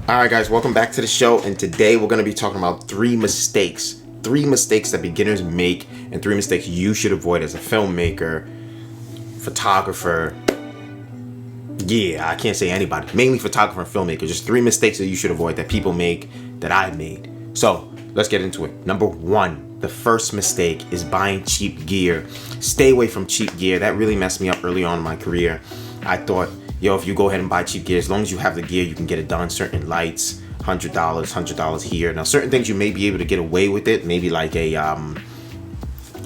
Alright guys, welcome back to the show, and today we're going to be talking about three mistakes that beginners make and three mistakes you should avoid as a filmmaker, photographer. Yeah, I can't say anybody, mainly photographer and filmmaker. Just three mistakes that you should avoid that people make, that I've made. So let's get into it. Number one, the first mistake is buying cheap gear. Stay away from cheap gear. That really messed me up early on in my career. I thought, if you go ahead and buy cheap gear, as long as you have the gear, you can get it done. Certain lights, $100 here. Now, certain things you may be able to get away with it. Maybe like a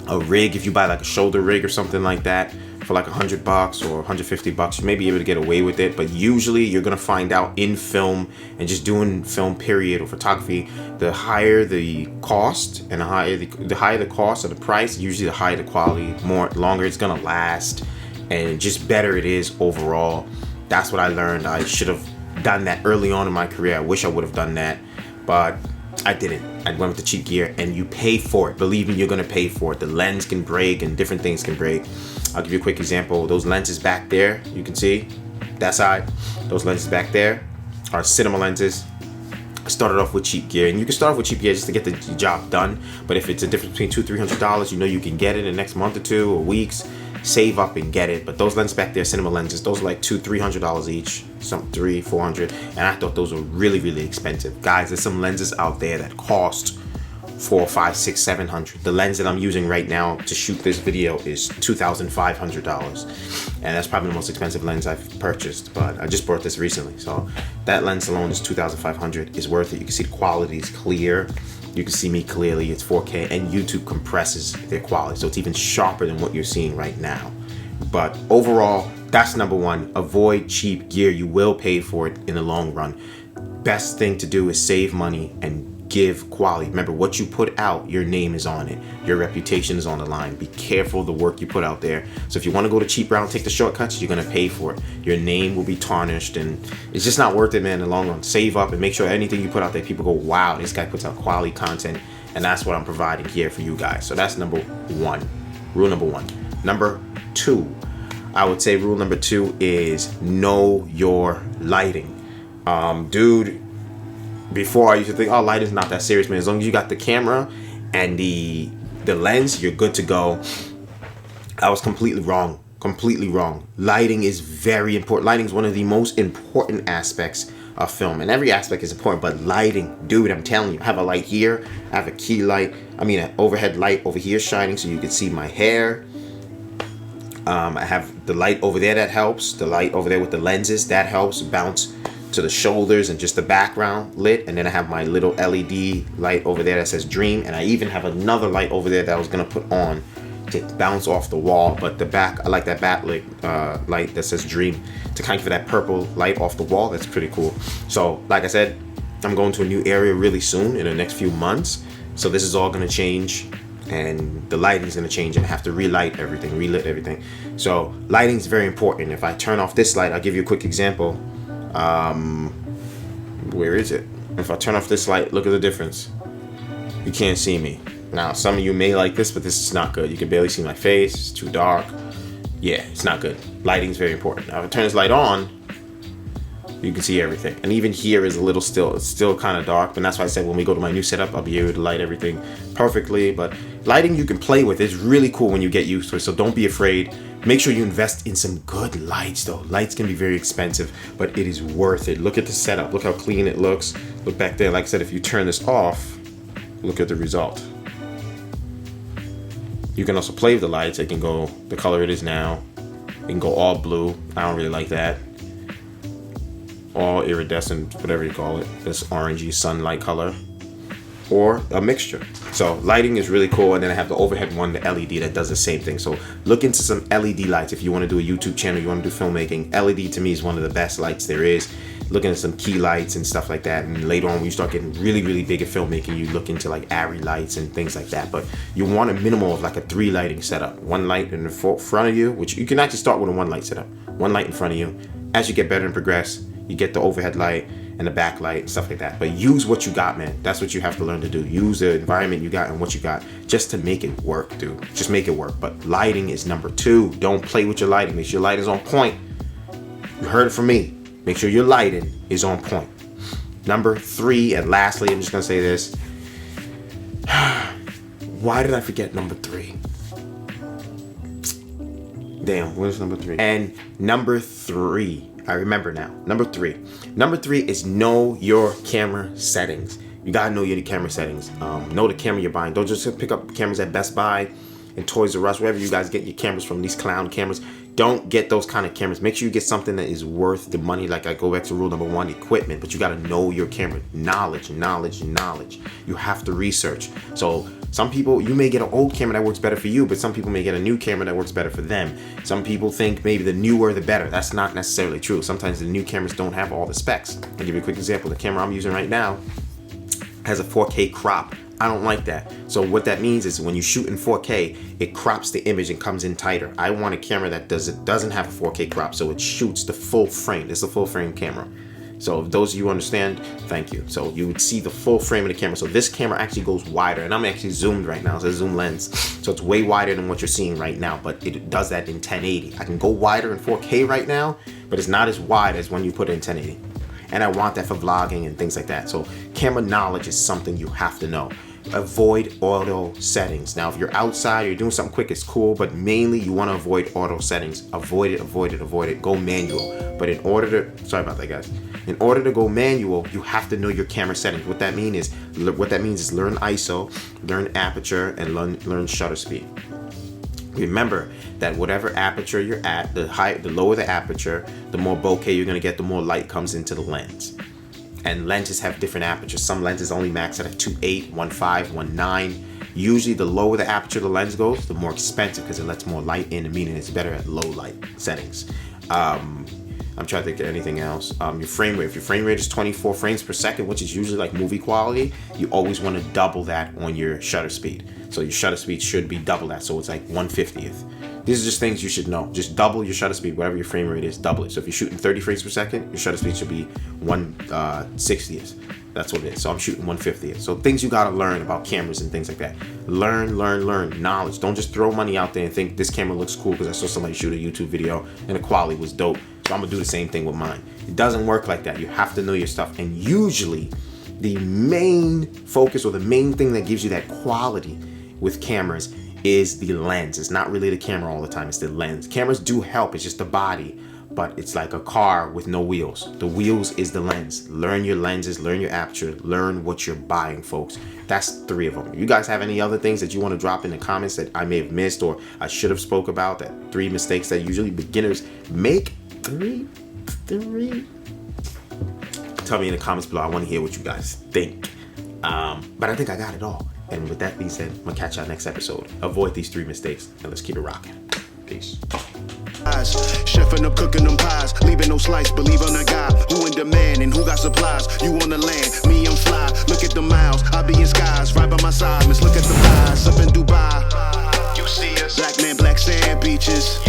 rig. If you buy like a shoulder rig or something like that for like $100 or $150, you may be able to get away with it. But usually, you're gonna find out in film and just doing film period or photography, the higher the cost and the higher the cost or the price, usually the higher the quality, longer it's gonna last, and just better it is overall. That's what I learned. I should have done that early on in my career. I wish I would have done that, but I didn't. I went with the cheap gear, and you pay for it. Believe me, you're gonna pay for it. The lens can break and different things can break. I'll give you a quick example. Those lenses back there, you can see that side. Those lenses back there are cinema lenses. I started off with cheap gear, and you can start off with cheap gear just to get the job done. But if it's a difference between $200-300, you can get it in the next month or two or weeks. Save up and get it. But those lenses back there, cinema lenses, those are like $200-300 each, some $300-400, and I thought those were really expensive. Guys, there's some lenses out there that cost $400, $500, $600, $700. The lens that I'm using right now to shoot this video is $2,500, and that's probably the most expensive lens I've purchased. But I just bought this recently, so that lens alone is $2,500. It's worth it. You can see the quality is clear. You can see me clearly. It's 4K, and YouTube compresses their quality, so it's even sharper than what you're seeing right now. But overall, that's number one. Avoid cheap gear. You will pay for it in the long run. Best thing to do is save money and give quality. Remember, what you put out, your name is on it. Your reputation is on the line. Be careful of the work you put out there. So if you want to go the cheap route, take the shortcuts, you're going to pay for it. Your name will be tarnished, and it's just not worth it, man, in the long run. Save up and make sure anything you put out there, people go, wow, this guy puts out quality content, and that's what I'm providing here for you guys. So that's number one. Rule number one. Number two, I would say rule number two is know your lighting. Dude, before I used to think, oh, light is not that serious, man. As long as you got the camera and the lens, you're good to go. I was completely wrong. Lighting is very important. Lighting is one of the most important aspects of film, and every aspect is important, but lighting, dude, I'm telling you, I have a light here. I have a key light. An overhead light over here shining so you can see my hair. I have the light over there that helps. The light over there with the lenses, that helps bounce to the shoulders and just the background lit. And then I have my little LED light over there that says Dream, and I even have another light over there that I was gonna put on to bounce off the wall, but the back, I like that backlit light that says Dream to kind of get that purple light off the wall. That's pretty cool. So like I said, I'm going to a new area really soon in the next few months, so this is all gonna change, and the lighting is gonna change, and I have to relit everything. So lighting is very important. If I turn off this light, I'll give you a quick example. Where is it? If I turn off this light, look at the difference. You can't see me. Now, some of you may like this, but this is not good. You can barely see my face. It's too dark. Yeah, it's not good. Lighting is very important. Now, if I turn this light on, you can see everything. And even here is it's still kind of dark, but that's why I said when we go to my new setup, I'll be able to light everything perfectly. But lighting you can play with. It's really cool when you get used to it, so don't be afraid. Make sure you invest in some good lights, though. Lights can be very expensive, but it is worth it. Look at the setup. Look how clean it looks. Look back there. Like I said, if you turn this off, look at the result. You can also play with the lights. It can go the color it is now. It can go all blue. I don't really like that. All iridescent, whatever you call it. This orangey sunlight color. Or a mixture. So lighting is really cool. And then I have the overhead one, the LED, that does the same thing. So look into some LED lights if you want to do a YouTube channel, you want to do filmmaking. LED to me is one of the best lights there is. Look into some key lights and stuff like that. And later on, when you start getting really big at filmmaking, you look into like ARRI lights and things like that. But you want a minimum of like a 3 lighting setup. One light in the front of you, which you can actually start with a 1 light setup. 1 light in front of you. As you get better and progress, you get the overhead light and the backlight and stuff like that. But use what you got, man. That's what you have to learn to do. Use the environment you got and what you got just to make it work, dude. Just make it work. But lighting is number 2. Don't play with your lighting. Make sure your lighting is on point. You heard it from me. Make sure your lighting is on point. Number 3, and lastly, I'm just gonna say this. Why did I forget number 3? Damn, where's number 3? And number 3, I remember now. Number 3 is know your camera settings. You gotta know your camera settings. Know the camera you're buying. Don't just pick up cameras at Best Buy and Toys R Us, wherever you guys get your cameras from, these clown cameras. Don't get those kind of cameras. Make sure you get something that is worth the money. Like I go back to rule number 1, equipment. But you got to know your camera. Knowledge. You have to research. So some people, you may get an old camera that works better for you, but some people may get a new camera that works better for them. Some people think maybe the newer the better. That's not necessarily true. Sometimes the new cameras don't have all the specs. I'll give you a quick example. The camera I'm using right now has a 4K crop. I don't like that. So what that means is when you shoot in 4K, it crops the image and comes in tighter. I want a camera that doesn't have a 4K crop, so it shoots the full frame. It's a full frame camera. So if those of you understand, thank you. So you would see the full frame of the camera. So this camera actually goes wider, and I'm actually zoomed right now. It's a zoom lens. So it's way wider than what you're seeing right now, but it does that in 1080. I can go wider in 4K right now, but it's not as wide as when you put it in 1080. And I want that for vlogging and things like that. So camera knowledge is something you have to know. Avoid auto settings. Now, if you're outside, you're doing something quick, it's cool, but mainly you want to avoid auto settings. Avoid it. Go manual. But in order to go manual, you have to know your camera settings. What that means is learn ISO, learn aperture, and learn shutter speed. Remember that whatever aperture you're at, the lower the aperture, the more bokeh you're going to get, the more light comes into the lens. And lenses have different apertures. Some lenses only max at a 2.8, 1.5, 1.9. Usually the lower the aperture the lens goes, the more expensive because it lets more light in, meaning it's better at low light settings. I'm trying to think of anything else. Your frame rate. If your frame rate is 24 frames per second, which is usually like movie quality, you always want to double that on your shutter speed. So your shutter speed should be double that. So it's like 1/50th. These are just things you should know. Just double your shutter speed, whatever your frame rate is, double it. So if you're shooting 30 frames per second, your shutter speed should be 1/60th. That's what it is. So I'm shooting 1/50th. So things you gotta learn about cameras and things like that. Learn knowledge. Don't just throw money out there and think this camera looks cool because I saw somebody shoot a YouTube video and the quality was dope. So I'm gonna do the same thing with mine. It doesn't work like that. You have to know your stuff. And usually the main focus or the main thing that gives you that quality with cameras is the lens. It's not really the camera all the time, it's the lens. Cameras do help, it's just the body, but it's like a car with no wheels. The wheels is the lens. Learn your lenses, learn your aperture, learn what you're buying, folks. That's 3 of them. You guys have any other things that you want to drop in the comments that I may have missed or I should have spoke about, that 3 mistakes that usually beginners make? 3? Tell me in the comments below. I want to hear what you guys think. But I think I got it all. And with that being said, I'm gonna catch y'all next episode. Avoid these 3 mistakes and let's keep it rocking. Peace. Chefing up, cooking them pies, leaving no slice, believe on a guy who in demand and who got supplies. You on the land, me I'm fly. Look at the miles, I be in skies, right by my side. Miss, look at the thighs, up in Dubai. You see us, black man, black sand beaches.